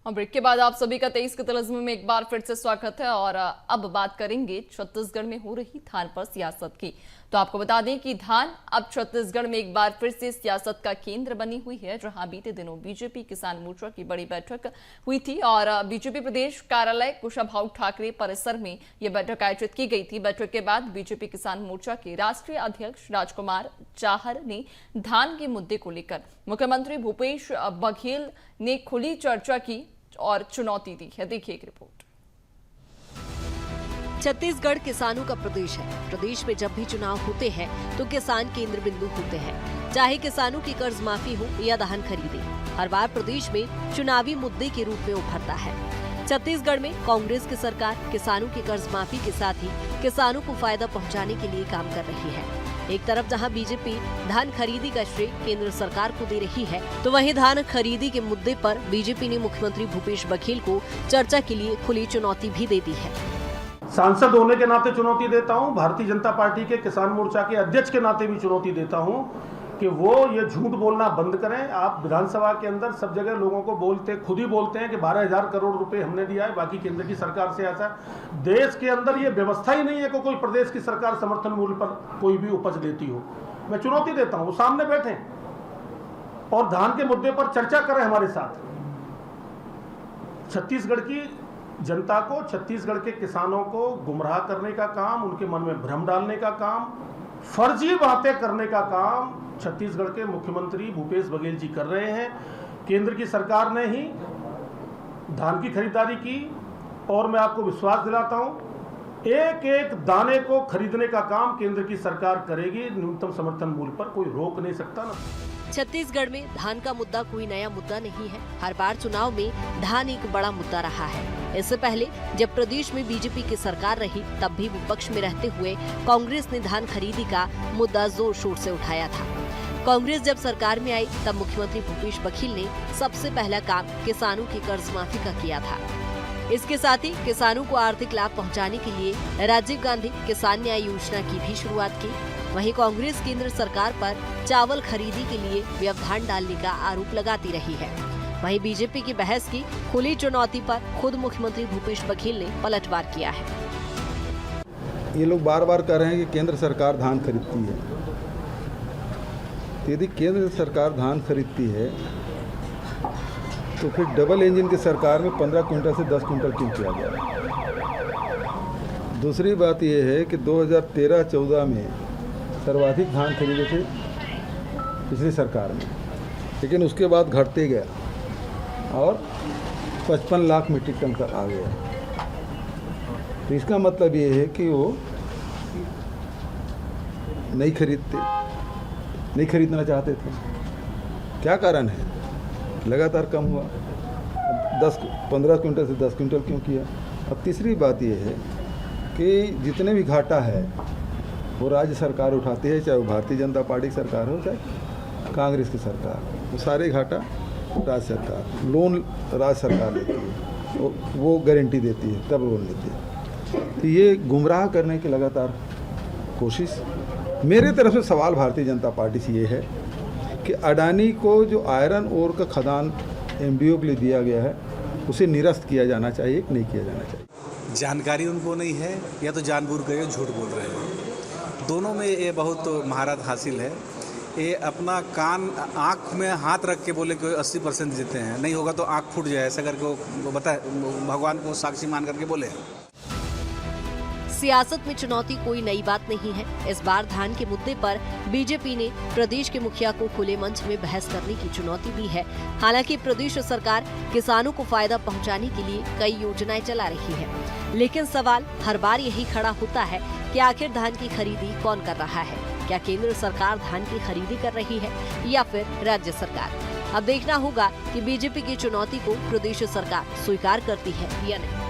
और ब्रेक के बाद आप सभी का 23 के तलस्म में एक बार फिर से स्वागत है। और अब बात करेंगे छत्तीसगढ़ में हो रही धान पर सियासत की। तो आपको बता दें कि धान अब छत्तीसगढ़ में एक बार फिर से सियासत का केंद्र बनी हुई है, जहां बीते दिनों बीजेपी किसान मोर्चा की बड़ी बैठक हुई थी और बीजेपी प्रदेश कार्यालय कुशाभाऊ ठाकरे परिसर में यह बैठक आयोजित की गई थी। बैठक के बाद बीजेपी किसान मोर्चा के राष्ट्रीय अध्यक्ष राजकुमार चाहर ने धान के मुद्दे को लेकर मुख्यमंत्री भूपेश बघेल ने खुली चर्चा की और चुनौती दी है। देखिए एक रिपोर्ट। छत्तीसगढ़ किसानों का प्रदेश है। प्रदेश में जब भी चुनाव होते हैं तो किसान केंद्र बिंदु होते हैं, चाहे किसानों की कर्ज माफी हो या धान खरीदे। हर बार प्रदेश में चुनावी मुद्दे के रूप में उभरता है। छत्तीसगढ़ में कांग्रेस की सरकार किसानों की कर्ज माफी के साथ ही किसानों को फायदा पहुंचाने के लिए काम कर रही है। एक तरफ जहां बीजेपी धान खरीदी का श्रेय केंद्र सरकार को दे रही है, तो वहीं धान खरीदी के मुद्दे पर बीजेपी ने मुख्यमंत्री भूपेश बघेल को चर्चा के लिए खुली चुनौती भी दे दी है। सांसद होने के नाते चुनौती देता हूं, भारतीय जनता पार्टी के किसान मोर्चा के अध्यक्ष के नाते भी चुनौती देता हूं कि वो ये झूठ बोलना बंद करें। आप विधानसभा के अंदर सब जगह लोगों को खुद ही बोलते हैं कि 12,000 करोड़ रुपए हमने दिया है, बाकी केंद्र की सरकार से ऐसा। देश के अंदर ये व्यवस्था ही नहीं है कि कोई प्रदेश की सरकार समर्थन मूल्य पर कोई भी उपज देती हो। मैं चुनौती देता हूं, सामने बैठे और धान के मुद्दे पर चर्चा करें हमारे साथ। छत्तीसगढ़ की जनता को, छत्तीसगढ़ के किसानों को गुमराह करने का काम, उनके मन में भ्रम डालने का काम, फर्जी बातें करने का काम छत्तीसगढ़ के मुख्यमंत्री भूपेश बघेल जी कर रहे हैं। केंद्र की सरकार ने ही धान की खरीदारी की और मैं आपको विश्वास दिलाता हूं, एक एक दाने को खरीदने का काम केंद्र की सरकार करेगी। न्यूनतम समर्थन मूल्य पर कोई रोक नहीं सकता ना। छत्तीसगढ़ में धान का मुद्दा कोई नया मुद्दा नहीं है। हर बार चुनाव में धान एक बड़ा मुद्दा रहा है। इससे पहले जब प्रदेश में बीजेपी की सरकार रही, तब भी विपक्ष में रहते हुए कांग्रेस ने धान खरीदी का मुद्दा जोर शोर से उठाया था। कांग्रेस जब सरकार में आई, तब मुख्यमंत्री भूपेश बघेल ने सबसे पहला काम किसानों की कर्ज माफी का किया था। इसके साथ ही किसानों को आर्थिक लाभ पहुंचाने के लिए राजीव गांधी किसान न्याय योजना की भी शुरुआत की। वहीं कांग्रेस केंद्र सरकार पर चावल खरीदी के लिए व्यवधान डालने का आरोप लगाती रही है। वहीं बीजेपी की बहस की खुली चुनौती पर खुद मुख्यमंत्री भूपेश बघेल ने पलटवार किया है। ये लोग बार बार कह रहे हैं कि केंद्र सरकार धान खरीदती है। यदि केंद्र सरकार धान खरीदती है तो फिर डबल इंजन की सरकार में 15 कुंटल से 10 कुंटल क्यों किया गया? दूसरी बात यह है कि 2013-14 में सर्वाधिक धान खरीदे थे पिछली सरकार में, लेकिन उसके बाद घटते गया और 55 लाख मीट्रिक टन तक आ गया। तो इसका मतलब ये है कि वो नहीं खरीदना चाहते थे। क्या कारण है? लगातार कम हुआ, 15 कुंटल से 10 कुंटल क्यों किया? अब तीसरी बात यह है कि जितने भी घाटा है वो राज्य सरकार उठाती है, चाहे वो भारतीय जनता पार्टी की सरकार हो चाहे कांग्रेस की सरकार, वो सारे घाटा राज्य सरकार, लोन राज्य सरकार लेती है, वो गारंटी देती है, तब लोन लेती है। तो ये गुमराह करने की लगातार कोशिश। मेरे तरफ से सवाल भारतीय जनता पार्टी से ये है कि अडानी को जो आयरन ओर का खदान एमडीओ के लिए दिया गया है, उसे निरस्त किया जाना चाहिए कि नहीं किया जाना चाहिए? जानकारी उनको नहीं है या तो जानबूझ कर झूठ बोल रहे हैं। दोनों में ये बहुत महारत हासिल है। ये अपना आँख में हाथ रख के बोले कि 80% जीते हैं, नहीं होगा तो आँख फूट जाए, ऐसा करके वो बताए, भगवान को साक्षी मान करके बोले। सियासत में चुनौती कोई नई बात नहीं है। इस बार धान के मुद्दे पर बीजेपी ने प्रदेश के मुखिया को खुले मंच में बहस करने की चुनौती दी है। हालांकि प्रदेश सरकार किसानों को फायदा पहुंचाने के लिए कई योजनाएं चला रही है, लेकिन सवाल हर बार यही खड़ा होता है कि आखिर धान की खरीदी कौन कर रहा है? क्या केंद्र सरकार धान की खरीदी कर रही है या फिर राज्य सरकार? अब देखना होगा कि बीजेपी की चुनौती को प्रदेश सरकार स्वीकार करती है या नहीं।